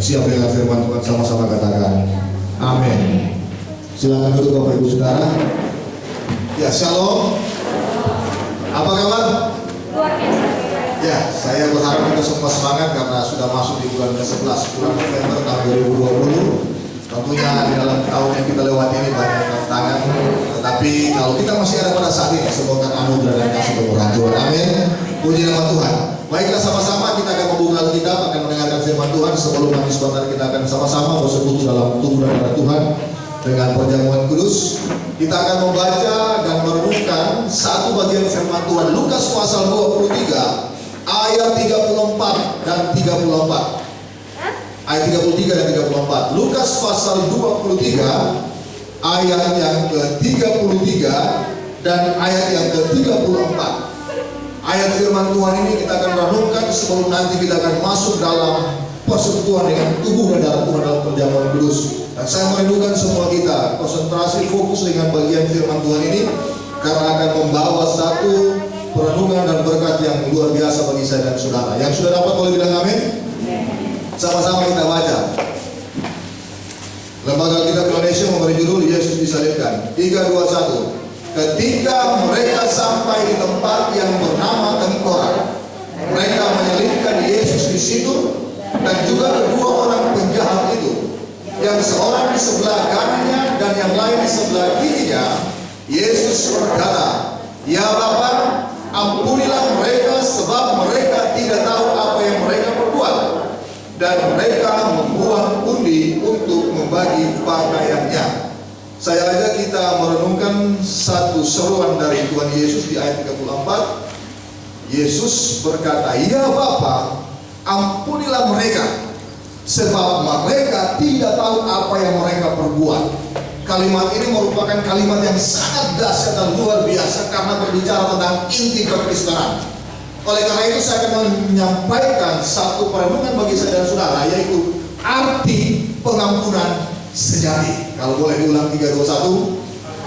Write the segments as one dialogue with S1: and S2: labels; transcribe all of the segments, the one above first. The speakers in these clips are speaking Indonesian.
S1: Siap dengan firman Tuhan, sama-sama katakan amin. Silakan duduk Bapak Ibu Saudara. Ya, shalom. Apa kabar?
S2: Luar biasa.
S1: Ya, saya berharap kita semua semangat karena sudah masuk di bulan ke-11, bulan November tahun 2020. Tentunya di dalam tahun yang kita lewati ini banyak tantangan, tetapi kalau kita masih ada pada saat ini, semoga anugerah dan kasih bermurah Tuhan. Amin. Puji nama Tuhan. Baiklah, sama-sama kita akan membuka Alkitab, akan mendengarkan firman Tuhan. Sebelum nanti sebentar kita akan sama-sama bersekutu dalam tubuh dan darah Tuhan dengan perjamuan kudus. Kita akan membaca dan merenungkan satu bagian firman Tuhan, Lukas pasal 23 ayat 34 dan 34. Ayat 33 dan 34. Lukas pasal 23 ayat yang ke-33 dan ayat yang ke-34. Ayat firman Tuhan ini kita akan renungkan sebelum nanti kita akan masuk dalam persekutuan dengan tubuh dan darah Tuhan dalam perjamuan kudus. Dan saya merindukan semua kita konsentrasi fokus dengan bagian firman Tuhan ini, karena akan membawa satu perenungan dan berkat yang luar biasa bagi saya dan saudara. Yang sudah dapat boleh bilang amin. Sama-sama kita baca. Lembaga Alkitab Indonesia memberi judul Yesus disalibkan. 3, 2, 1. Ketika mereka sampai di tempat yang bernama Tengkorak, mereka menyalibkan Yesus di situ, dan juga kedua orang penjahat itu, yang seorang di sebelah kanannya dan yang lain di sebelah kirinya. Yesus berkata, "Ya Bapa, ampunilah mereka, sebab mereka tidak tahu apa yang mereka perbuat." Dan mereka membuang undi untuk membagi pakaiannya. Saya ajak kita merenungkan satu seruan dari Tuhan Yesus di ayat 34. Yesus berkata, "Ya Bapa, ampunilah mereka, sebab mereka tidak tahu apa yang mereka perbuat." Kalimat ini merupakan kalimat yang sangat dahsyat dan luar biasa karena berbicara tentang inti kekristenan. Oleh karena itu saya akan menyampaikan satu perenungan bagi saya dan saudara, yaitu arti pengampunan sejati. Kalau boleh diulang 3, 2, 1.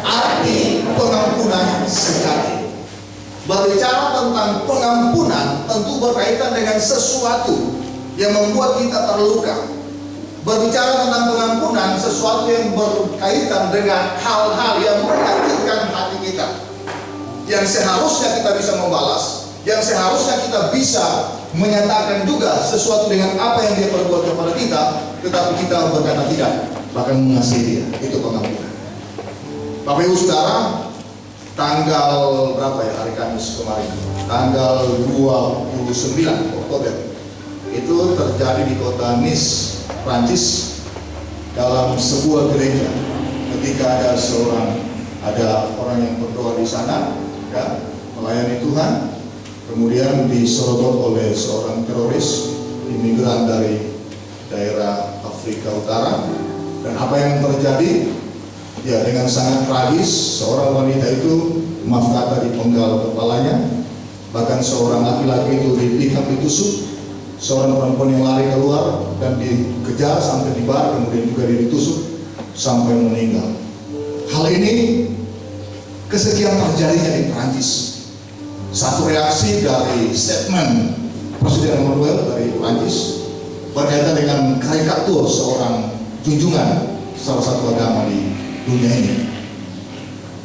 S1: Arti pengampunan sejati. Berbicara tentang pengampunan tentu berkaitan dengan sesuatu yang membuat kita terluka. Berbicara tentang pengampunan, sesuatu yang berkaitan dengan hal-hal yang menyakitkan hati kita, yang seharusnya kita bisa membalas, yang seharusnya kita bisa menyatakan juga sesuatu dengan apa yang dia perbuat kepada kita, tetapi kita berkata tidak, bahkan mengasihi dia. Itu pengampunan. Bapak Ibu Saudara, tanggal berapa ya hari Kamis kemarin? Tanggal 29 Oktober itu terjadi di kota Nice, Prancis, dalam sebuah gereja. Ketika ada orang yang berdoa di sana, ya, melayani Tuhan, kemudian diserobot oleh seorang teroris imigran dari daerah Afrika Utara. Dan apa yang terjadi? Ya, dengan sangat tragis, seorang wanita itu, maaf kata, dipenggal kepalanya. Bahkan seorang laki-laki itu ditikam, ditusuk. Seorang perempuan yang lari keluar dan dikejar sampai di bar, kemudian juga ditusuk sampai meninggal. Hal ini kesekian terjadinya di Prancis. Satu reaksi dari statement Presiden Emmanuel dari Prancis berkaitan dengan karikatur seorang junjungan salah satu agama di dunia ini.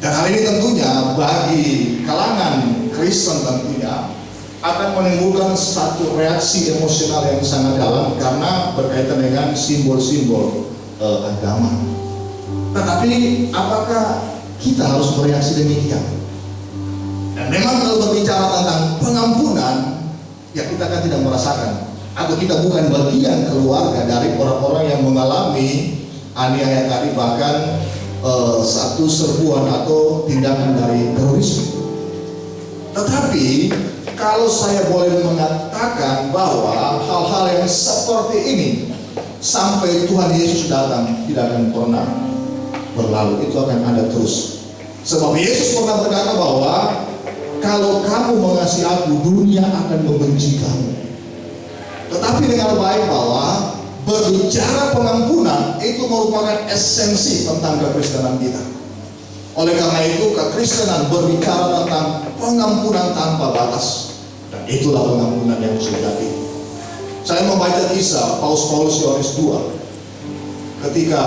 S1: Dan hal ini tentunya bagi kalangan Kristen tentunya akan menimbulkan satu reaksi emosional yang sangat dalam karena berkaitan dengan simbol-simbol agama. Tetapi apakah kita harus bereaksi demikian? Dan memang kalau berbicara tentang pengampunan, ya kita kan tidak merasakan, atau kita bukan bagian keluarga dari orang-orang yang mengalami aniaya tadi, bahkan satu serbuan atau tindakan dari terorisme. Tetapi kalau saya boleh mengatakan bahwa hal-hal yang seperti ini sampai Tuhan Yesus datang tidak akan pernah berlalu, itu akan ada terus. Sebab Yesus pernah berkata bahwa kalau kamu mengasihi aku, dunia akan membenci kamu. Tetapi dengan baik bahwa berbicara pengampunan itu merupakan esensi tentang kekristenan kita. Oleh karena itu kekristenan berbicara tentang pengampunan tanpa batas, dan itulah pengampunan yang sejati. Saya membaca kisah Paulus Yohanes 2 ketika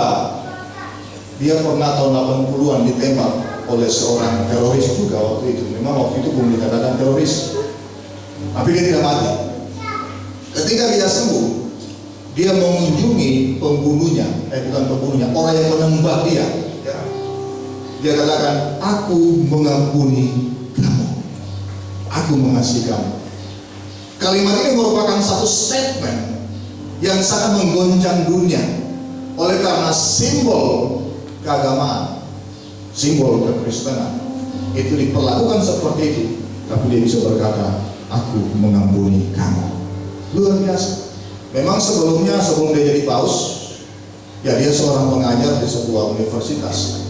S1: dia pernah tahun 80-an ditembak oleh seorang teroris juga waktu itu. Memang waktu itu belum dikatakan teroris, tapi dia tidak mati. Ketika dia sembuh, dia mengunjungi pembunuhnya, bukan pembunuhnya, orang yang menembak dia. Dia katakan, aku mengampuni kamu, aku mengasihi kamu. Kalimat ini merupakan satu statement yang sangat menggoncang dunia, oleh karena simbol keagamaan, simbol kekristenan itu diperlakukan seperti itu, tapi dia bisa berkata, aku mengampuni kamu. Luar biasa. Memang sebelumnya, sebelum dia jadi paus, ya dia seorang pengajar di sebuah universitas.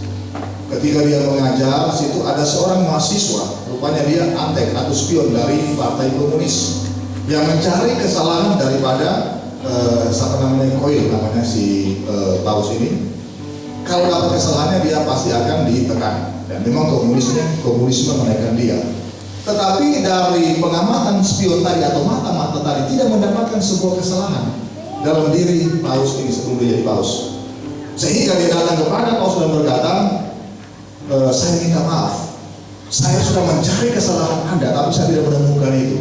S1: Ketika dia mengajar, situ ada seorang mahasiswa, rupanya dia antek atau spion dari Partai Komunis, yang mencari kesalahan daripada siapa namanya, Koil namanya si paus ini. Kalau dapat kesalahannya dia pasti akan ditekan, dan memang komunisme menaikkan dia. Tetapi dari pengamatan spion tadi atau mata-mata tadi tidak mendapatkan sebuah kesalahan dalam diri paus ini sebelum dia jadi paus. Sehingga dia datang kepada paus dan berkata, saya minta maaf, saya sudah mencari kesalahan Anda, tapi saya tidak menemukan itu.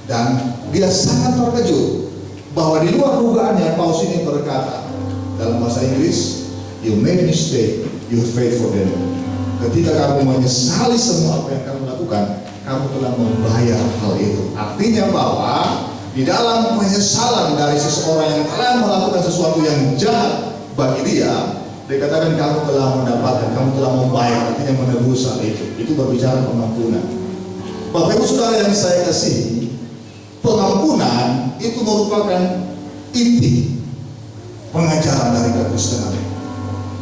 S1: Dan dia sangat terkejut bahwa di luar dugaannya paus ini berkata dalam bahasa Inggris, you made mistake, you paid for them. Ketika kamu menyesali semua apa yang kamu lakukan, kamu telah membayar hal itu. Artinya bahwa di dalam penyesalan dari seseorang yang telah melakukan sesuatu yang jahat bagi dia, dikatakan kamu telah mendapatkan, kamu telah membayar, artinya menebus hal itu. Itu berbicara pengampunan. Bapak Ibu Saudara yang saya kasihi, pengampunan itu merupakan inti pengajaran dari kekristenan.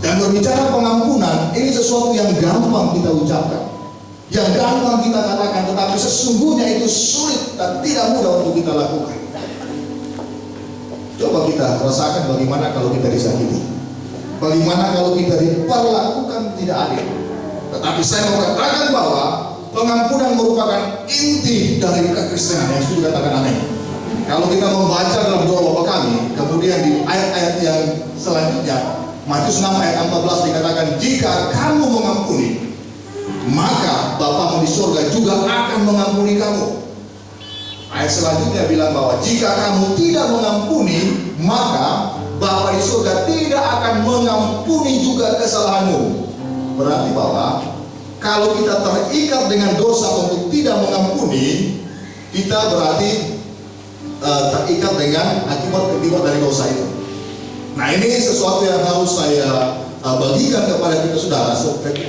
S1: Dan berbicara pengampunan, ini sesuatu yang gampang kita ucapkan, yang gampang kita katakan, tetapi sesungguhnya itu sulit dan tidak mudah untuk kita lakukan. Coba kita rasakan bagaimana kalau kita disakiti, bagaimana kalau kita diperlakukan tidak adil. Tetapi saya mau katakan bahwa pengampunan merupakan inti dari kekristenan. Yang sudah katakan amin. Kalau kita membaca dalam doa Bapa Kami, kemudian di ayat-ayat yang selanjutnya, Matius 6 ayat 14 dikatakan, jika kamu mengampuni, maka Bapamu di surga juga akan mengampuni kamu. Ayat selanjutnya bilang bahwa jika kamu tidak mengampuni, maka Bapa di surga tidak akan mengampuni juga kesalahanmu. Berarti bahwa kalau kita terikat dengan dosa untuk tidak mengampuni, kita berarti terikat dengan akibat dari dosa itu. Nah, ini sesuatu yang harus saya bagikan kepada kita saudara,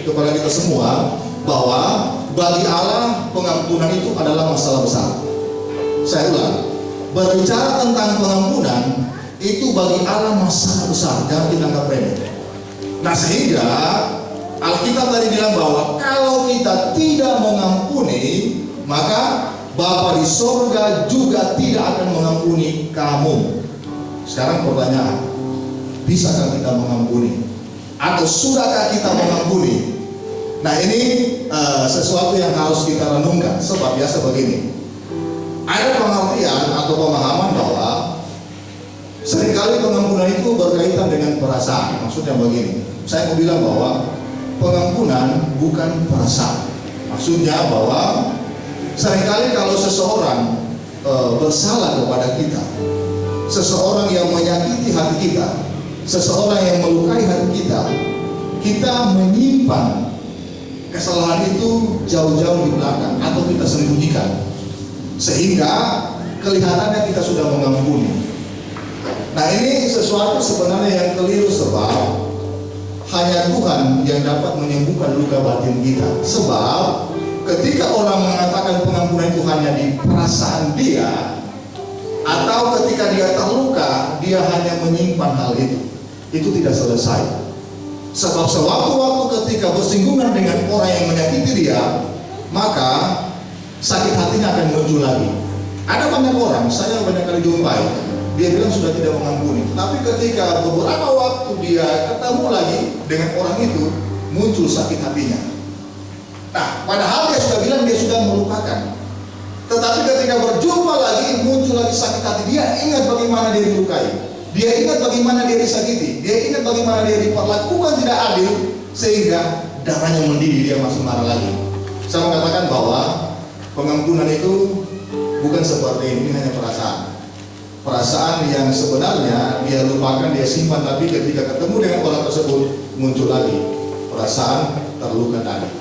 S1: kepada kita semua, bahwa bagi Allah pengampunan itu adalah masalah besar. Saya ulang, berbicara tentang pengampunan itu bagi Allah masalah besar, jangan kita anggap remeh. Nah, sehingga Alkitab tadi bilang bahwa kalau kita tidak mengampuni, maka Bapa di surga juga tidak akan mengampuni kamu. Sekarang pertanyaan, bisakah kita mengampuni? Atau sudahkah kita mengampuni? Nah, ini sesuatu yang harus kita renungkan. Sebab biasa begini, ada pengertian atau pemahaman bahwa seringkali pengampunan itu berkaitan dengan perasaan. Maksudnya begini, saya mau bilang bahwa pengampunan bukan perasaan. Maksudnya bahwa seringkali kalau seseorang bersalah kepada kita, seseorang yang menyakiti hati kita, seseorang yang melukai hati kita, kita menyimpan kesalahan itu jauh-jauh di belakang atau kita sembunyikan, sehingga kelihatannya kita sudah mengampuni. Nah, ini sesuatu sebenarnya yang keliru, sebab hanya Tuhan yang dapat menyembuhkan luka batin kita. Sebab ketika orang mengatakan pengampunan itu hanya di perasaan dia, atau ketika dia terluka dia hanya menyimpan hal itu tidak selesai. Sebab sewaktu-waktu ketika bersinggungan dengan orang yang menyakiti dia, maka sakit hatinya akan muncul lagi. Ada banyak orang, saya banyak kali jumpai, dia bilang sudah tidak mengampuni, tapi ketika beberapa waktu dia ketemu lagi dengan orang itu, muncul sakit hatinya. Nah, padahal dia sudah bilang dia sudah melupakan. Tetapi ketika berjumpa lagi, muncul lagi sakit hati. Dia ingat bagaimana dia dilukai, dia ingat bagaimana dia disakiti, dia ingat bagaimana dia diperlakukan tidak adil, sehingga darahnya mendidih, dia masih marah lagi. Saya mengatakan bahwa pengampunan itu bukan seperti ini hanya perasaan yang sebenarnya dia lupakan, dia simpan, tapi ketika ketemu dengan orang tersebut muncul lagi perasaan terluka tadi.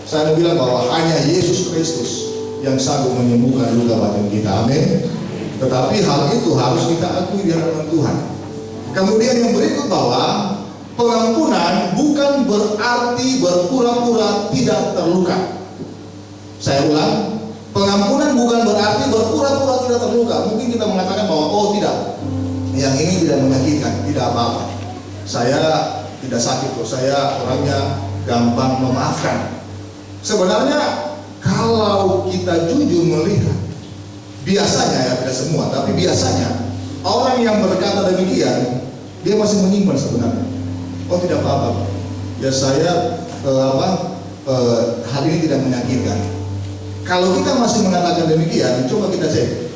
S1: Saya mau bilang bahwa hanya Yesus Kristus yang sanggup menyembuhkan luka batin kita, amin. Tetapi hal itu harus kita akui di hadapan Tuhan. Kemudian yang berikut bahwa pengampunan bukan berarti berpura-pura tidak terluka. Saya ulang, pengampunan bukan berarti berpura-pura tidak terluka. Mungkin kita mengatakan bahwa oh tidak, yang ini tidak menyakitkan, tidak apa-apa, saya tidak sakit kok, saya orangnya gampang memaafkan. Sebenarnya kalau kita jujur melihat, biasanya ya, tidak semua, tapi biasanya orang yang berkata demikian, dia masih menyimpan sebenarnya. Oh tidak apa-apa, ya saya hal ini tidak menyakitkan. Kalau kita masih mengatakan demikian, coba kita cek,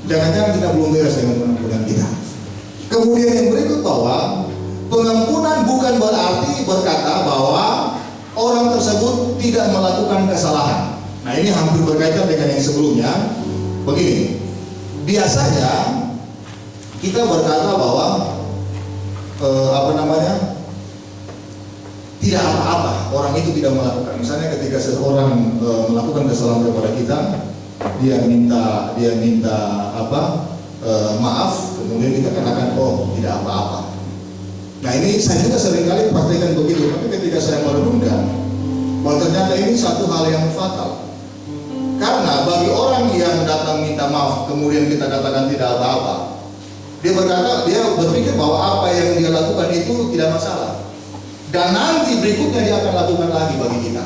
S1: jangan-jangan kita belum beres dengan pengampunan kita. Kemudian yang berikut bahwa pengampunan bukan berarti berkata bahwa orang tersebut tidak melakukan kesalahan. Nah ini hampir berkaitan dengan yang sebelumnya. Begini, biasanya kita berkata bahwa tidak apa-apa, orang itu tidak melakukan. Misalnya ketika seseorang melakukan kesalahan kepada kita, dia minta maaf, kemudian kita katakan oh tidak apa-apa. Nah ini saya juga seringkali praktekkan begitu, tapi ketika saya merenungkan bahwa ternyata ini satu hal yang fatal. Karena bagi orang yang datang minta maaf, kemudian kita katakan tidak apa-apa, dia berpikir bahwa apa yang dia lakukan itu tidak masalah. Dan nanti berikutnya dia akan lakukan lagi bagi kita.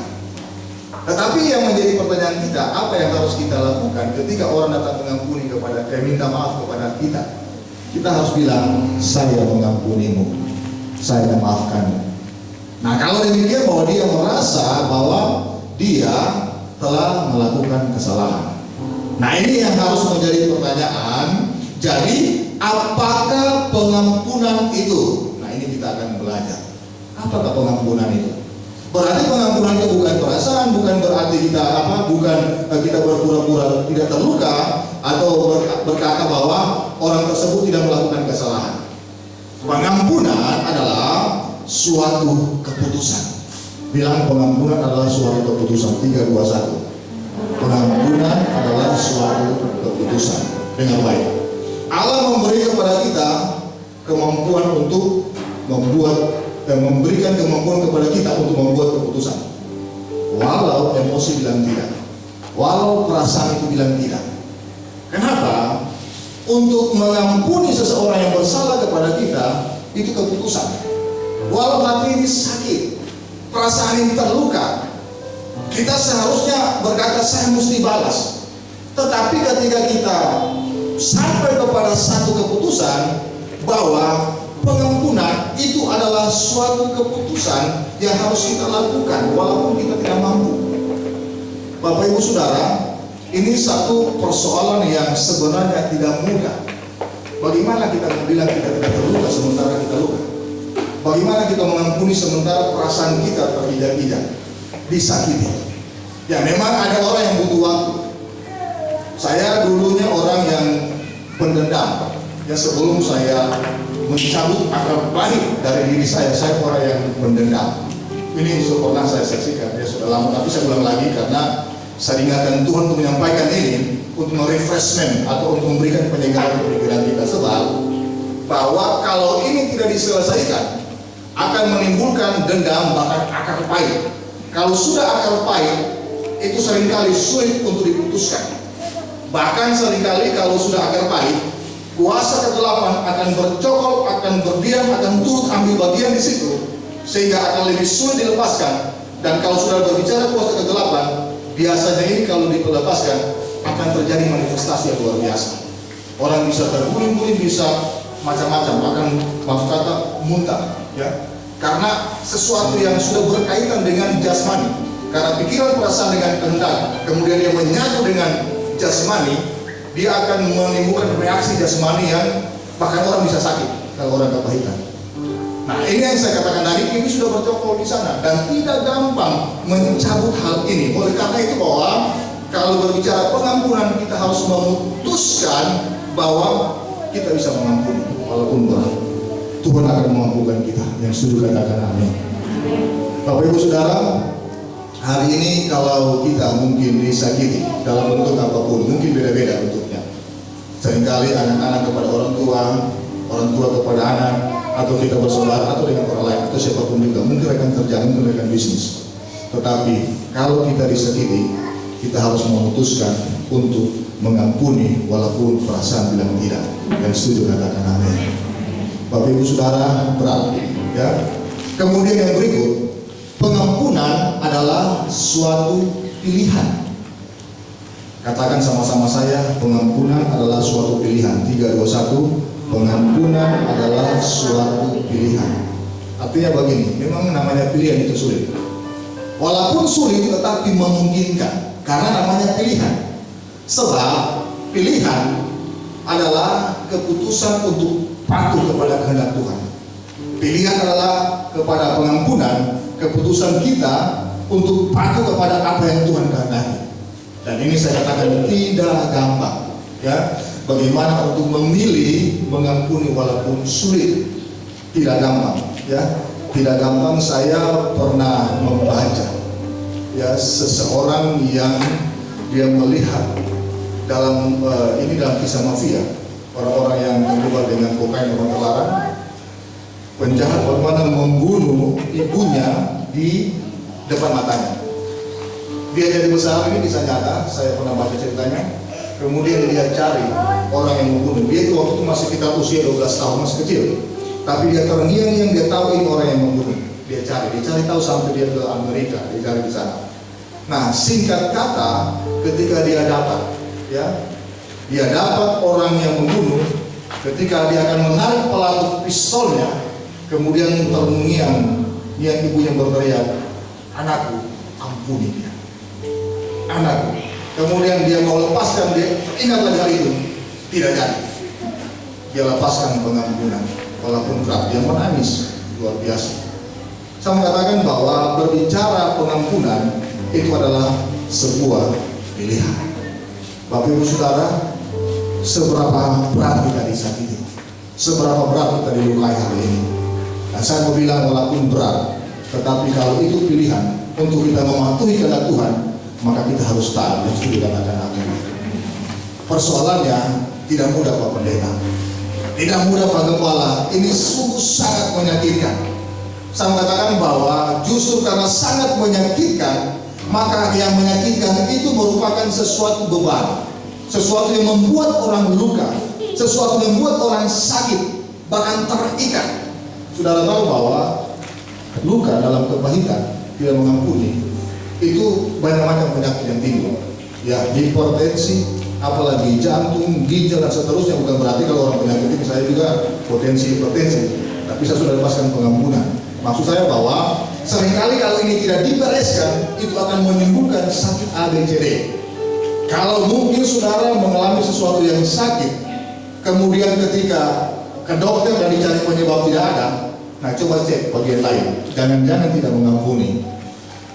S1: Tetapi yang menjadi pertanyaan kita, apa yang harus kita lakukan ketika orang datang mengampuni minta maaf kepada kita? Kita harus bilang, saya mengampunimu, saya memaafkanmu. Nah kalau demikian bahwa dia merasa bahwa dia telah melakukan kesalahan. Nah ini yang harus menjadi pertanyaan. Jadi apakah pengampunan itu? Nah ini kita akan belajar. Apakah pengampunan itu? Berarti pengampunan itu bukan perasaan, bukan berarti kita berpura-pura tidak terluka atau berkata bahwa orang tersebut tidak melakukan kesalahan. Pengampunan adalah suatu keputusan. Bilang pengampunan adalah suatu keputusan. 3, 2, 1. Pengampunan adalah suatu keputusan. Dengan baik, Allah memberi kepada kita kemampuan untuk memberikan kemampuan kepada kita untuk membuat keputusan. Walau emosi bilang tidak, walau perasaan itu bilang tidak. Kenapa? Untuk mengampuni seseorang yang bersalah kepada kita, itu keputusan. Walau hati ini sakit, perasaan ini terluka, kita seharusnya berkata saya mesti balas. Tetapi ketika kita sampai kepada satu keputusan bahwa pengampunan itu adalah suatu keputusan yang harus kita lakukan walaupun kita tidak mampu. Bapak Ibu Saudara, ini satu persoalan yang sebenarnya tidak mudah. Bagaimana kita bilang kita tidak terluka sementara kita luka? Bagaimana kita mengampuni sementara perasaan kita terhijak-hijak, disakiti? Ya memang ada orang yang butuh waktu. Saya dulunya orang yang pendendam. Ya sebelum saya mencabut akar baik dari diri saya orang yang mendendam. Ini pernah saya saksikan, ya sudah lama, tapi saya ulang lagi karena saya ingatkan Tuhan untuk menyampaikan ini, untuk merefreshment atau untuk memberikan penyegaran pikiran kita. Sebab bahwa kalau ini tidak diselesaikan akan menimbulkan dendam, bahkan akar pahit. Kalau sudah akar pahit, itu seringkali sulit untuk diputuskan. Bahkan seringkali kalau sudah akar pahit, kuasa kegelapan akan bercokol, akan berdiam, akan turut ambil bagian di situ, sehingga akan lebih sulit dilepaskan. Dan kalau sudah berbicara kuasa kegelapan, biasanya ini kalau dilepaskan akan terjadi manifestasi yang luar biasa. Orang bisa terguling-guling, bisa macam-macam, akan maksud kata muntah, ya, karena sesuatu yang sudah berkaitan dengan jasmani, karena pikiran perasaan dengan kehendak, kemudian dia menyatu dengan jasmani, dia akan menimbulkan reaksi jasmani yang bahkan orang bisa sakit kalau orang kepahitan. Nah, ini yang saya katakan tadi, ini sudah bercokol di sana dan tidak gampang mencabut hal ini. Oleh karena itu bahwa kalau berbicara pengampunan, kita harus memutuskan bahwa kita bisa mengampuni walaupun berat. Tuhan akan mengampunkan kita. Yang setuju katakan amin. Bapak Ibu Saudara, hari ini kalau kita mungkin disakiti dalam bentuk apapun, mungkin beda-beda bentuknya. Seringkali anak-anak kepada orang tua kepada anak, atau kita bersaudara, atau dengan orang lain, atau siapapun juga, mungkin rekan kerja, mungkin rekan bisnis. Tetapi kalau kita disakiti, kita harus memutuskan untuk mengampuni walaupun perasaan bilang tidak. Yang setuju katakan amin. Bapak Ibu Saudara, berat ya. Kemudian yang berikut, pengampunan adalah suatu pilihan. Katakan sama-sama saya, pengampunan adalah suatu pilihan. 3, 2, 1. Pengampunan adalah suatu pilihan. Artinya begini, memang namanya pilihan itu sulit. Walaupun sulit tetapi memungkinkan, karena namanya pilihan. Sebab pilihan adalah keputusan untuk patuh kepada kehendak Tuhan. Pilihan adalah kepada pengampunan, keputusan kita untuk patuh kepada apa yang Tuhan kehendaki. Dan ini saya katakan tidak gampang, ya. Bagaimana untuk memilih mengampuni walaupun sulit, tidak gampang, ya. Tidak gampang. Saya pernah membaca, ya, seseorang yang dia melihat dalam dalam kisah mafia, orang-orang yang terlibat dengan kokain, orang terlarang, penjahat bagaimana membunuh ibunya di depan matanya. Dia jadi besar, ini kisah nyata, saya pernah baca ceritanya. Kemudian dia cari orang yang membunuh. Dia itu waktu itu masih sekitar usia 12 tahun, masih kecil. Tapi dia terngiang-ngiang, dia tahu ini orang yang membunuh. Dia cari tahu sampai dia ke Amerika, dia cari di sana. Nah, singkat kata, ketika dia dapat, ya, dia dapat orang yang membunuh. Ketika dia akan menarik pelaku pistolnya, kemudian terngiang, yang ibunya berteriak, "Anakku, ampuni dia. Anakku." Kemudian dia mau lepaskan, dia ingat lagi hari itu, tidak jadi. Dia lepaskan pengampunan, walaupun berat, dia menangis luar biasa. Saya mengatakan bahwa berbicara pengampunan itu adalah sebuah pilihan. Bapak Ibu Saudara, seberapa berat kita disakiti, seberapa berat kita dilukai hari ini. Dan saya mau bilang walaupun berat, tetapi kalau itu pilihan untuk kita mematuhi kehendak Tuhan, maka kita harus taat. Dan sudah dikatakan amin. Persoalannya tidak mudah Pak Pendeta, tidak mudah Pak Kepala. Ini sungguh sangat menyakitkan. Saya mengatakan bahwa justru karena sangat menyakitkan, maka yang menyakitkan itu merupakan sesuatu beban, sesuatu yang membuat orang luka, sesuatu yang membuat orang sakit, bahkan terikat. Saudara tahu bahwa luka dalam kepahitan, tidak mengampuni, itu banyak macam penyakit yang timbul, ya, hipertensi, apalagi jantung, ginjal dan seterusnya. Bukan berarti kalau orang penyakit ini saya juga potensi hipertensi, tapi saya sudah lepaskan pengampunan. Maksud saya bahwa seringkali kalau ini tidak dibereskan, itu akan menimbulkan sakit A, B, C, D. Kalau mungkin saudara mengalami sesuatu yang sakit, kemudian ketika ke dokter dan dicari penyebab tidak ada, nah coba cek bagian lain, jangan-jangan tidak mengampuni.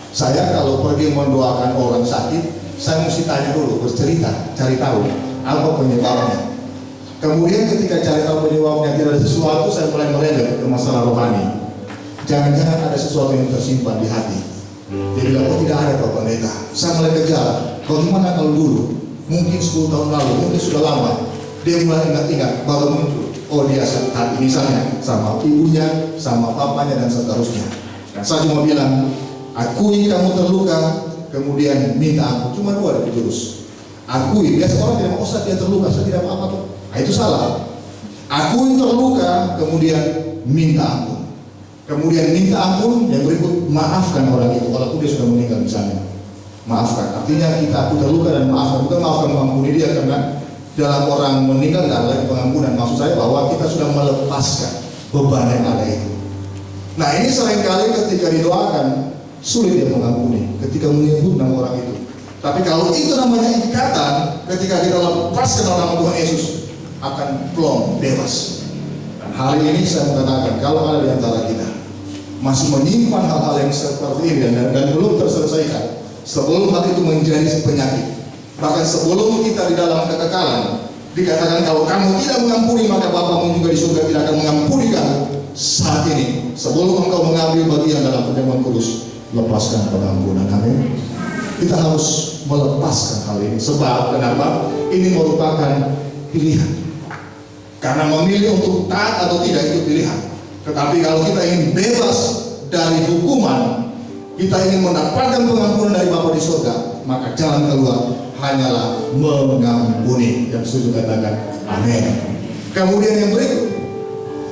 S1: Saya kalau pergi mendoakan orang sakit, saya mesti tanya dulu, bercerita, cari tahu apa penyebabnya. Kemudian ketika cari tahu penyebabnya tidak ada sesuatu, saya mulai merembet ke masalah rohani. Jangan-jangan ada sesuatu yang tersimpan di hati. Dia bilang, oh tidak ada Pak Pendeta. Saya mulai kejar, bagaimana kalau dulu, mungkin 10 tahun lalu, mungkin sudah lama, dia mulai ingat-ingat, baru muncul, oh dia sakit misalnya sama ibunya, sama papanya dan seterusnya. Dan saya cuma bilang, akui kamu terluka, kemudian minta ampun. Cuma 2 dari jurus. Akui, biasa orang tidak mau, dia terluka, saya tidak apa-apa tuh. Nah itu salah. Akui terluka, kemudian minta ampun. Kemudian minta ampun, yang berikut maafkan orang itu, walaupun dia sudah meninggal misalnya. Maafkan, artinya kita aku terluka dan maafkan. Bukan maafkan mengampuni dia, karena dalam orang meninggal tidak ada lagi pengampunan. Maksud saya bahwa kita sudah melepaskan beban yang ada itu. Nah ini seringkali ketika didoakan, sulit dia mengampuni ketika menyebut nama orang itu. Tapi kalau itu namanya ikatan, ketika kita lepaskan nama Tuhan Yesus, akan plong, bebas. Dan hari ini saya mengatakan, kalau ada di antara kita masih menyimpan hal-hal yang seperti ini dan belum terselesaikan, sebelum hal itu menjadi penyakit, bahkan sebelum kita di dalam kekekalan, dikatakan kalau kamu tidak mengampuni, maka Bapamu juga di surga tidak akan mengampuni kamu. Saat ini, sebelum engkau mengambil bagian dalam perjamuan kudus, lepaskan pengampunan. Amin. Kita harus melepaskan hal ini. Sebab kenapa? Ini merupakan pilihan. Karena memilih untuk taat atau tidak itu pilihan. Tetapi kalau kita ingin bebas dari hukuman, kita ingin mendapatkan pengampunan dari Bapa di surga, maka jalan keluar hanyalah mengampuni. Yang setuju katakan amin. Kemudian yang berikut,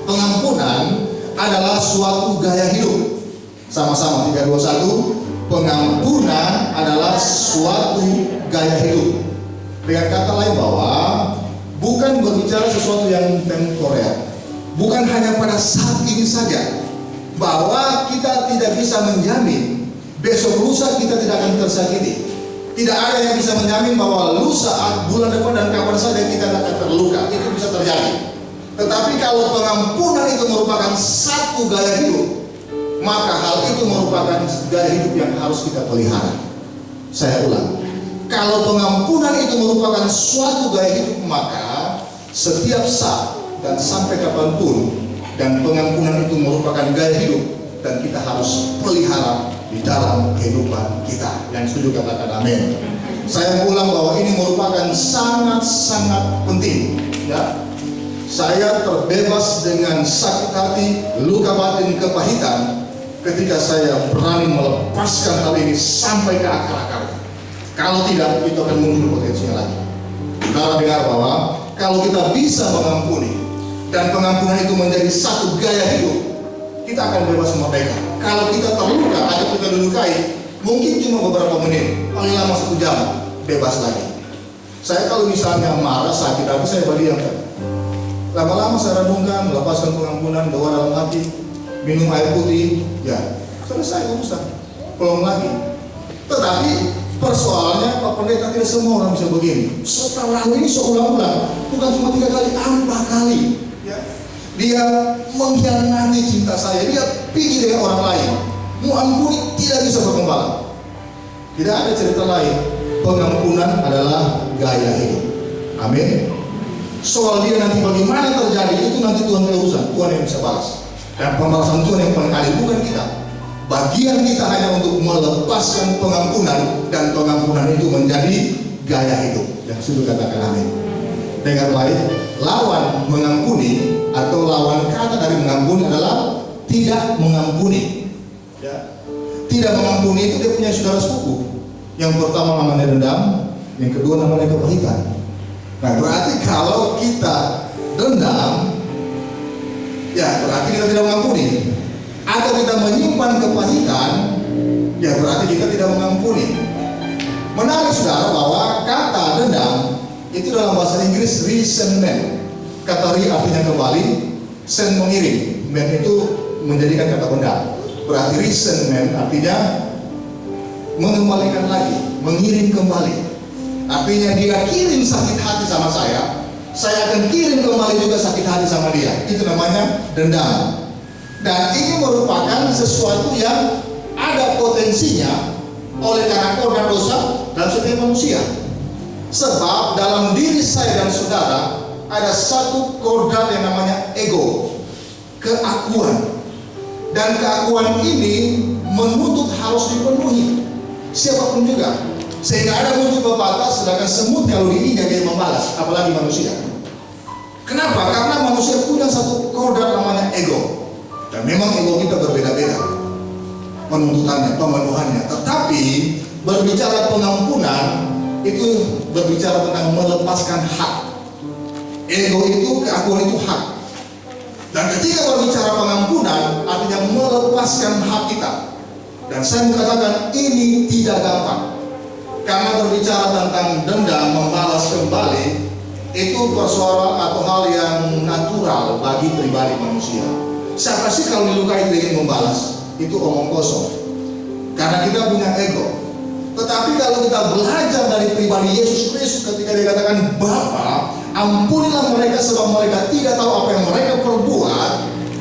S1: pengampunan adalah suatu gaya hidup. Sama-sama 3, 2, 1. Pengampunan adalah suatu gaya hidup. Dengan kata lain bahwa bukan berbicara sesuatu yang temporer, bukan hanya pada saat ini saja, bahwa kita tidak bisa menjamin besok lusa kita tidak akan tersakiti. Tidak ada yang bisa menjamin bahwa lusa, bulan depan dan kapan saja kita akan terluka. Itu bisa terjadi. Tetapi kalau pengampunan itu merupakan satu gaya hidup, maka hal itu merupakan gaya hidup yang harus kita pelihara. Saya ulang, kalau pengampunan itu merupakan suatu gaya hidup, maka setiap saat dan sampai kapanpun, dan pengampunan itu merupakan gaya hidup, dan kita harus pelihara di dalam kehidupan kita. Yang setuju katakan amin. Saya ulang bahwa ini merupakan sangat-sangat penting, ya. Saya terbebas dengan sakit hati, luka batin, kepahitan ketika saya berani melepaskan hal ini sampai ke akar-akarnya. Kalau tidak, itu akan muncul potensinya lagi. Saudara dengar bahwa kalau kita bisa mengampuni dan pengampunan itu menjadi satu gaya hidup, kita akan bebas merdeka. Kalau kita terluka atau kita dilukai, mungkin cuma beberapa menit, paling lama 1 jam, bebas lagi. Saya kalau misalnya marah, sakit hati, saya berdiamkan. Lama-lama saya renungkan, melepaskan pengampunan, doa dalam hati, minum air putih, ya selesai urusan, pelong lagi. Tetapi persoalannya Pak Pendeta, tidak semua orang bisa begini. Setelah ini seulang-ulang, bukan cuma 3 kali, 4 kali, ya. Dia mengkhianati cinta saya, dia pergi dengan orang lain, mau ampuni tidak bisa berkembang. Tidak ada cerita lain. Pengampunan adalah gaya hidup. Amin. Soal dia nanti bagaimana terjadi, itu nanti Tuhan berurusan, Tuhan yang bisa balas. Dan pembalasan Tuhan yang paling adil, bukan kita. Bagian kita hanya untuk melepaskan pengampunan, dan pengampunan itu menjadi gaya hidup. Yang sudah katakan amin. Dengan baik, lawan mengampuni atau lawan kata dari mengampuni adalah tidak mengampuni. Ya. Tidak mengampuni itu dia punya saudara sepupu. Yang pertama namanya dendam, yang kedua namanya kepahitan. Nah, berarti kalau kita dendam, ya berarti kita tidak mengampuni. Atau kita menyimpan kepahitan, ya berarti kita tidak mengampuni. Menarik saudara bahwa kata dendam itu dalam bahasa Inggris resentment. Kata re artinya kembali, sent mengirim, men itu menjadikan kata benda. Berarti resentment artinya mengembalikan lagi, mengirim kembali. Artinya dia kirim sakit hati sama saya akan kirim kembali juga sakit hati sama dia. Itu namanya dendam. Dan ini merupakan sesuatu yang ada potensinya oleh karena kodrat dosa dalam setiap manusia. Sebab dalam diri saya dan saudara ada satu kodrat yang namanya ego, keakuan. Dan keakuan ini menuntut harus dipenuhi siapapun juga. Sehingga ada muncul pepatah, sedangkan semut kalau diinjak dia membalas, apalagi manusia. Kenapa? Karena manusia punya satu kodrat namanya ego. Dan memang ego kita berbeda-beda penuntutannya, pemenuhannya. Tetapi berbicara pengampunan itu berbicara tentang melepaskan hak. Ego itu, keakuan itu hak. Dan ketika berbicara pengampunan artinya melepaskan hak kita. Dan saya mengatakan ini tidak gampang. Karena berbicara tentang dendam, membalas kembali, itu persoalan atau hal yang natural bagi pribadi manusia. Siapa sih kalau dilukai ingin membalas? Itu omong kosong. Karena kita punya ego. Tetapi kalau kita belajar dari pribadi Yesus Kristus ketika dia katakan, Bapa, ampunilah mereka sebab mereka tidak tahu apa yang mereka perbuat,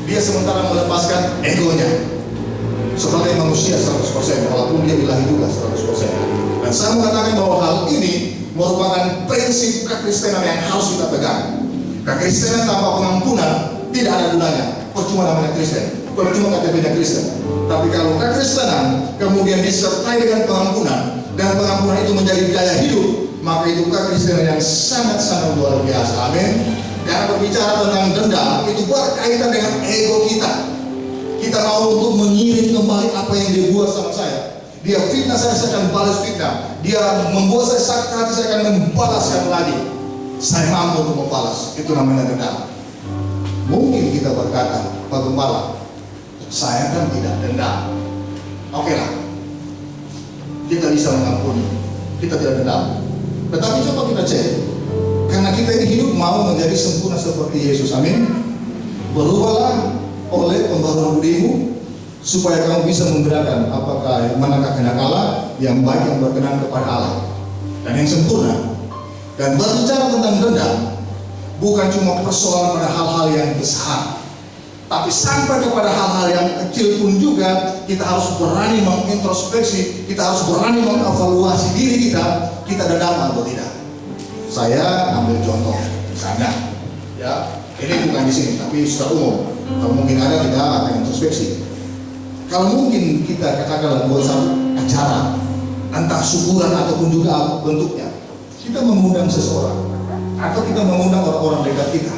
S1: dia sementara melepaskan egonya sebagai manusia 100%, walaupun dia ilahi juga 100%. Dan saya mengatakan bahwa hal ini merupakan prinsip kekristenan yang harus kita pegang. Kekristenan tanpa pengampunan tidak ada gunanya. Percuma namanya Kristen, percuma KTP-nya Kristen. Tapi kalau kekristenan kemudian disertai dengan pengampunan, dan pengampunan itu menjadi gaya hidup, maka itu kekristenan yang sangat-sangat luar biasa. Amin. Karena berbicara tentang dendam itu berkaitan dengan ego kita. Kita mau untuk mengirim kembali apa yang dia buat sama saya. Dia fitnah saya akan balas fitnah. Dia membuat saya sakit hati, saya akan membalaskan lagi. Saya mampu untuk membalas. Itu namanya dendam. Mungkin kita berkata, Pak Gembala, saya kan tidak dendam. Oke lah, kita bisa mengampuni, kita tidak dendam. Tetapi coba kita cek, karena kita ini hidup mau menjadi sempurna seperti Yesus. Amin. Berubahlah oleh pembaruan budimu, supaya kamu bisa membedakan apakah manakah kehendak Allah yang baik, yang berkenan kepada Allah dan yang sempurna. Dan berbicara tentang dendam bukan cuma persoalan pada hal-hal yang besar, tapi sampai kepada hal-hal yang kecil pun juga kita harus berani mengintrospeksi, kita harus berani mengevaluasi diri kita dendam atau tidak. Saya ambil contoh misalnya, ya ini bukan di sini tapi secara umum. Kalau mungkin ada, kita akan introspeksi. Kalau mungkin kita katakanlah buat satu acara, entah syukuran ataupun juga bentuknya, kita mengundang seseorang atau kita mengundang orang-orang dekat kita,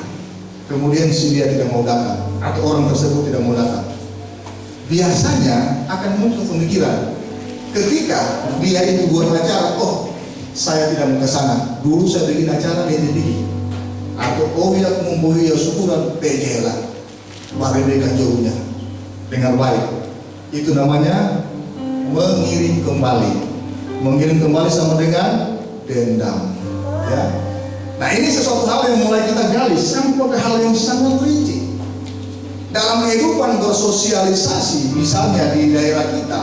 S1: kemudian si dia tidak mau datang atau orang tersebut tidak mau datang, biasanya akan muncul pemikiran ketika dia itu buat acara, oh saya tidak mau ke sana, dulu saya bikin acara dia bikin, atau oh ya membuat ya syukuran pejelah, mari mereka jauhnya dengan baik. Itu namanya mengirim kembali sama dengan dendam, ya. Nah ini sesuatu hal yang mulai kita gali sampai ke hal yang sangat rinci dalam kehidupan bersosialisasi. Misalnya di daerah kita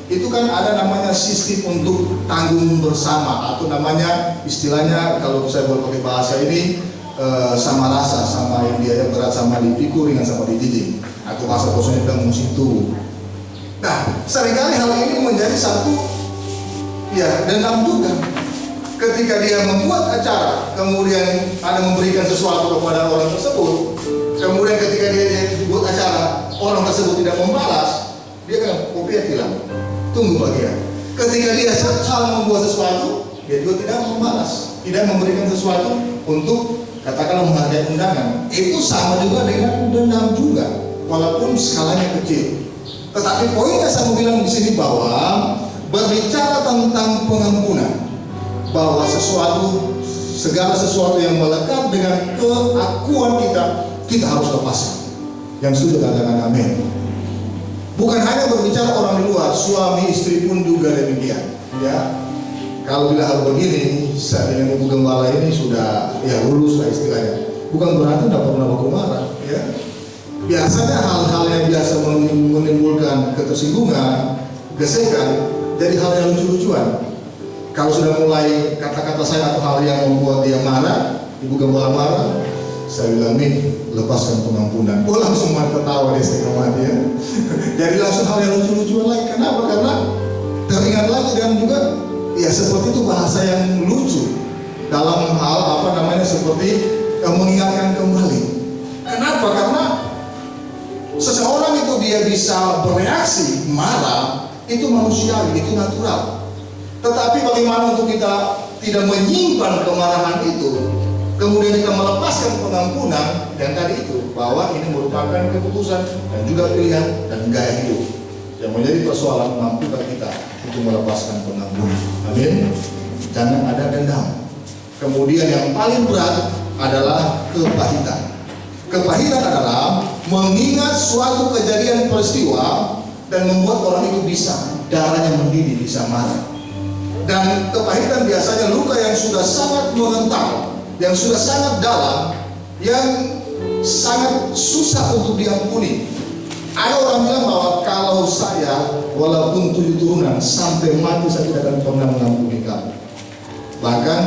S1: itu kan ada namanya sistem untuk tanggung bersama, atau namanya istilahnya kalau saya boleh pakai bahasa ini sama rasa, sama yang dia berat sama dipikul, ringan sama dijijik, atau bahasa kosongnya bilang musitu. Nah, seringkali hal ini menjadi satu ya dendam juga. Ketika dia membuat acara, kemudian ada memberikan sesuatu kepada orang tersebut, kemudian ketika dia buat acara, orang tersebut tidak membalas, dia kan kopiah bilang, tunggu bagian. Ketika dia salah membuat sesuatu, dia juga tidak membalas, tidak memberikan sesuatu untuk katakanlah menghargai undangan. Itu sama juga dengan dendam juga, walaupun skalanya kecil. Tetapi poinnya saya mau bilang di sini bahwa berbicara tentang pengampunan, bahwa segala sesuatu yang melekat dengan keakuan kita harus lepaskan. Yang sudah katakan amin. Bukan hanya berbicara orang di luar, suami istri pun juga demikian. Ya, kalau bila hal begini, saya dengan Ibu Gembala ini sudah ya lulus lah istilahnya. Bukan berarti tidak pernah baku marah. Ya. Biasanya hal-hal yang biasa menimbulkan ketersinggungan, gesekan, jadi hal yang lucu-lucuan. Kalau sudah mulai kata-kata saya atau hal yang membuat dia marah, Ibu Gembala marah, saya bilang nih, lepaskan pengampunan. Oh langsung ketawa dia setengah mati ya. Jadi langsung hal yang lucu-lucuan lagi. Kenapa? Karena teringat lagi dan juga ya seperti itu bahasa yang lucu dalam hal seperti mengingatkan kembali. Kenapa? Karena seseorang itu dia bisa bereaksi marah, itu manusiawi, itu natural. Tetapi bagaimana untuk kita tidak menyimpan kemarahan itu, kemudian kita melepaskan pengampunan, dan tadi itu bahwa ini merupakan keputusan dan juga pilihan dan gaya hidup yang menjadi persoalan mampukan kita untuk melepaskan pengampunan. Amin. Jangan ada dendam. Kemudian yang paling berat adalah kepahitan. Kepahitan adalah mengingat suatu kejadian peristiwa dan membuat orang itu bisa darahnya mendidih, bisa marah. Dan kepahitan biasanya luka yang sudah sangat mengental, yang sudah sangat dalam, yang sangat susah untuk diampuni. Ada orang bilang bahwa kalau saya walaupun 7 turunan sampai mati saya tidak akan pernah mengampuni kamu. Bahkan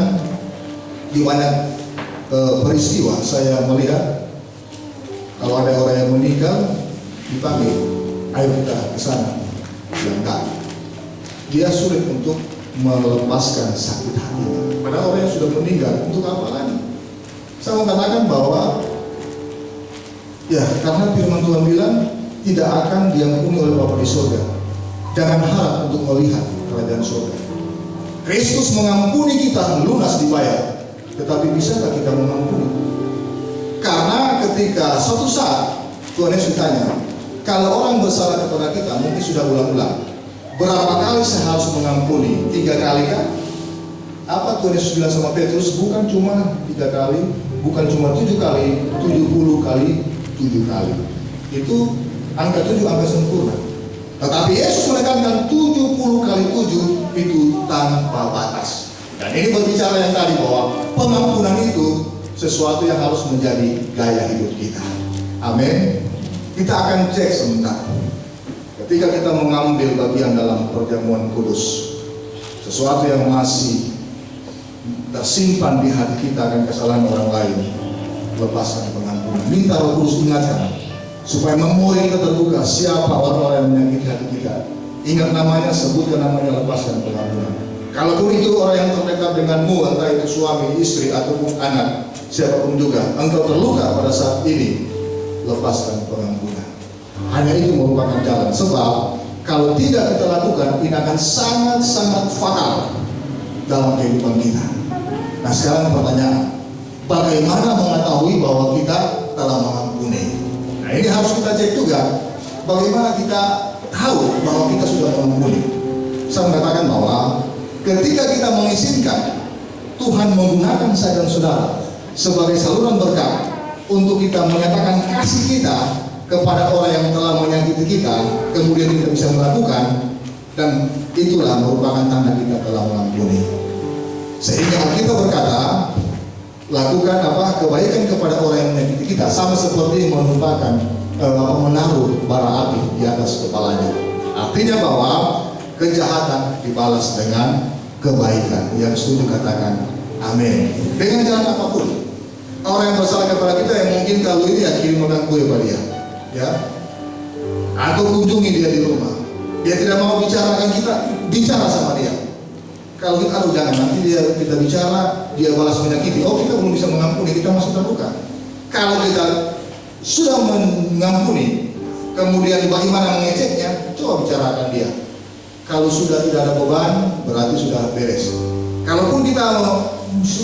S1: di banyak peristiwa saya melihat kalau ada orang yang meninggal dipanggil, ayo kita ke sana. Enggak. Dia sulit untuk melepaskan sakit hatinya. Padahal orang yang sudah meninggal untuk apa lagi? Saya mengatakan bahwa ya karena firman Tuhan bilang tidak akan diampuni oleh Bapa di surga. Jangan harap untuk melihat kerajaan surga. Kristus mengampuni kita lunas dibayar. Tetapi bisakah kita mengampuni? Karena ketika suatu saat Tuhan Yesus ditanya, kalau orang bersalah kepada kita mungkin sudah ulang-ulang, berapa kali saya harus mengampuni? 3 kali kan? Apa Tuhan Yesus bilang sama Petrus? Bukan cuma 3 kali, bukan cuma 7 kali, 70 kali 7 kali. Itu angka 7 angka sempurna. Tetapi Yesus menekankan 70 kali 7 itu tanpa batas. Dan ini berbicara yang tadi bahwa pengampunan itu sesuatu yang harus menjadi gaya hidup kita. Amin. Kita akan cek sebentar. Ketika kita mengambil bagian dalam perjamuan kudus, sesuatu yang masih tersimpan di hati kita akan kesalahan orang lain, lepaskan pengampunan. Minta Roh Kudus ingatkan supaya memori kita terbuka siapa orang-orang yang menyakiti hati kita. Ingat namanya, sebutkan namanya, lepaskan pengampunan. Kalaupun itu orang yang terdekat denganmu, entah itu suami, istri, ataupun anak, siapapun juga, engkau terluka pada saat ini, lepaskan pengampunan. Hanya itu merupakan jalan. Sebab kalau tidak kita lakukan, ini akan sangat-sangat fatal dalam kehidupan kita. Nah sekarang pertanyaan, bagaimana mengetahui bahwa kita telah mengampuni? Nah ini harus kita cek juga. Bagaimana kita tahu bahwa kita sudah mengampuni? Saya mengatakan bahwa ketika kita mengizinkan Tuhan menggunakan saya dan saudara sebagai saluran berkat untuk kita menyatakan kasih kita kepada orang yang telah menyakiti kita, kemudian kita bisa melakukan, dan itulah merupakan tanda kita telah mengampuni. Sehingga kita berkata, lakukan kebaikan kepada orang yang menyakiti kita, sama seperti menaruh bara api di atas kepalanya. Artinya bahwa kejahatan dibalas dengan kebaikan. Yang setuju katakan amin. Dengan jalan apapun. Orang yang bersalah kepada kita yang mungkin kalau ini ya kirim makan kue pada dia, ya, atau kunjungi dia di rumah. Dia tidak mau bicarakan kita, bicara sama dia. Kalau kita jangan, nanti kita bicara, dia balas menyakiti. Oh kita belum bisa mengampuni, kita masih terbuka. Kalau kita sudah mengampuni, kemudian bagaimana mengeceknya, coba bicarakan dia. Kalau sudah tidak ada beban, berarti sudah beres. Kalaupun kita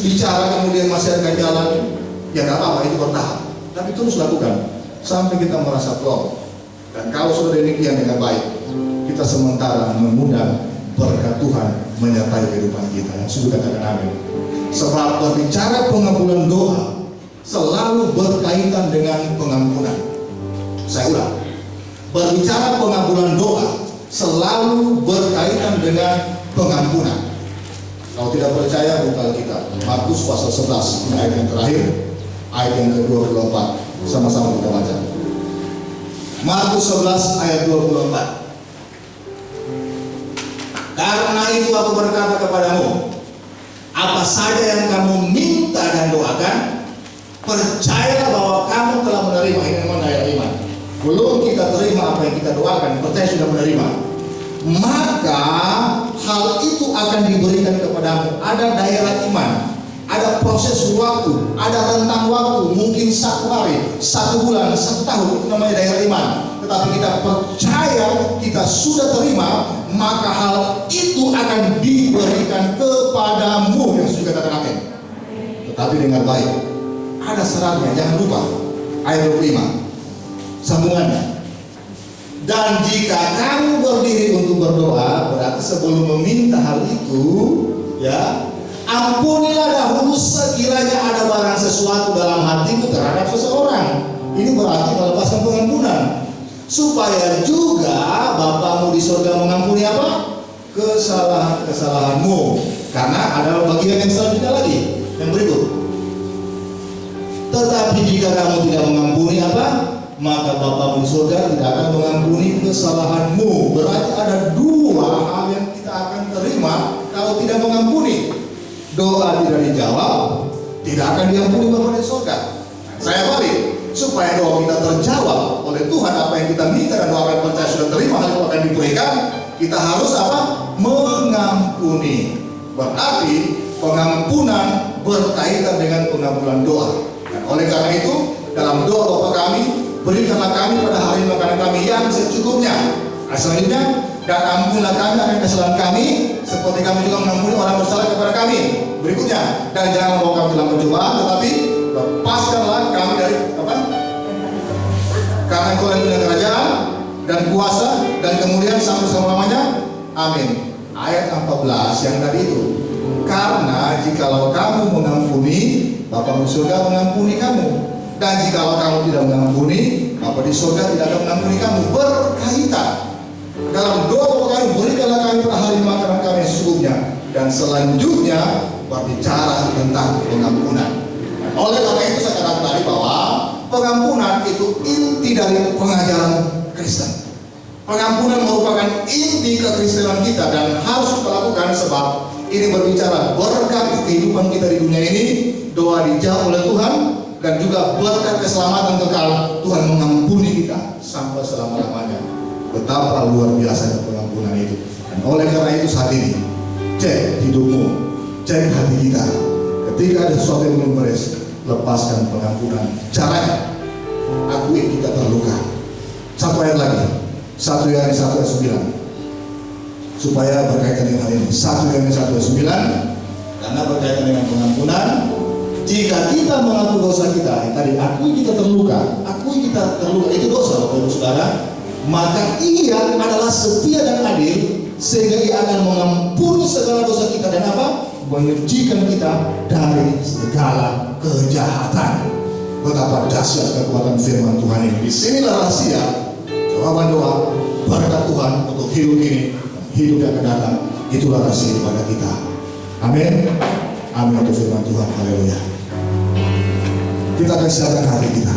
S1: bicara kemudian masih ada jalan, ya nggak apa-apa, itu bertahap. Tapi terus lakukan sampai kita merasa plong. Dan kalau sudah demikian dengan baik, kita sementara mengundang berkat Tuhan menyertai kehidupan kita. Yang sudah katakan amin. Sebab berbicara pengampunan doa selalu berkaitan dengan pengampunan. Saya ulang, berbicara pengampunan doa selalu berkaitan dengan pengampunan. Kalau tidak percaya, buka kita Markus pasal 11, ayat yang terakhir, ayat yang ke-24. Sama-sama kita baca. Markus 11 ayat 24. Karena itu aku berkata kepadamu, apa saja yang kamu minta dan doakan, percayalah bahwa kamu telah menerima. Ini memang daya iman. Belum kita terima apa yang kita doakan, percaya sudah menerima. Maka hal itu akan diberikan kepadamu. Ada daerah iman, ada proses waktu, ada rentang waktu, mungkin 1 hari, 1 bulan, 1 tahun, itu namanya daerah iman. Tetapi kita percaya, kita sudah terima, maka hal itu akan diberikan kepadamu. Yang sudah katakan amin. Tetapi dengan baik. Ada syaratnya, jangan lupa. Ayat 25 sambungannya. Dan jika kamu berdiri untuk berdoa, berarti sebelum meminta hal itu, ya, ampunilah dahulu sekiranya ada barang sesuatu dalam hatimu terhadap seseorang. Ini berarti melepaskan pengampunan, supaya juga Bapamu di surga mengampuni apa? Kesalahan-kesalahanmu. Karena ada bagian yang selanjutnya lagi, yang berikut. Tetapi jika kamu tidak mengampuni apa? maka Bapa di surga tidak akan mengampuni kesalahanmu. Berarti ada dua hal yang kita akan terima kalau tidak mengampuni. Doa tidak dijawab, tidak akan diampuni Bapa di surga. Saya balik, supaya doa kita terjawab oleh Tuhan, apa yang kita minta dan doa yang percaya sudah terima, hal itu akan diberikan. Kita harus apa? Mengampuni. Berarti pengampunan berkaitan dengan pengampunan doa. Dan oleh karena itu, dalam doa Bapa kami, berikanlah kami pada hari makanan kami yang secukupnya. Selanjutnya, dan ampunlah kami akan kesalahan kami, seperti kami juga mengampuni orang bersalah kepada kami. Berikutnya, dan jangan membawa kami dalam pencobaan, tetapi lepaskanlah kami dari apa? Karena Engkau yang punya kerajaan dan kuasa dan kemudian sampai selama-lamanya. Amin. Ayat 14 yang tadi itu. Karena jikalau kamu mengampuni, Bapa di surga mengampuni kamu. Dan jikalau kamu tidak mengampuni, Bapa di surga tidak akan mengampuni kamu. Berkaitan. Dalam doa kami, berikanlah kami pada hari makanan kami yang secukupnya. Dan selanjutnya berbicara tentang pengampunan. Oleh karena itu saya katakan tadi bahwa pengampunan itu inti dari pengajaran Kristen. Pengampunan merupakan inti kekristenan kita dan harus kita lakukan, sebab ini berbicara berkat kehidupan kita di dunia ini, doa dijawab oleh Tuhan, dan juga berkat keselamatan kekal. Tuhan mengampuni kita sampai selama-lamanya. Betapa luar biasa pengampunan itu. Dan oleh karena itu saat ini, cek hidupmu, cek hati kita. Ketika ada sesuatu yang belum beres, lepaskan pengampunan. Caranya, akui kita terluka. Satu ayat lagi, 1 Yohanes 1 ayat 9, supaya berkaitan dengan hal ini. 1 Yohanes 1 ayat 9, karena berkaitan dengan pengampunan. Jika kita mengaku dosa kita, tadi akui kita terluka, itu dosa Bapak Ibu Saudara, maka Ia adalah setia dan adil, sehingga Ia akan mengampuni segala dosa kita dan apa? Menyucikan kita dari segala kejahatan. Betapa dahsyat kekuatan firman Tuhan ini. Disinilah rahasia jawaban doa, berkat Tuhan untuk hidup ini, hidup yang akan datang. Itulah rahasia kepada kita. Amin. Amin untuk firman Tuhan. Haleluya. Kita akan siapkan hati kita.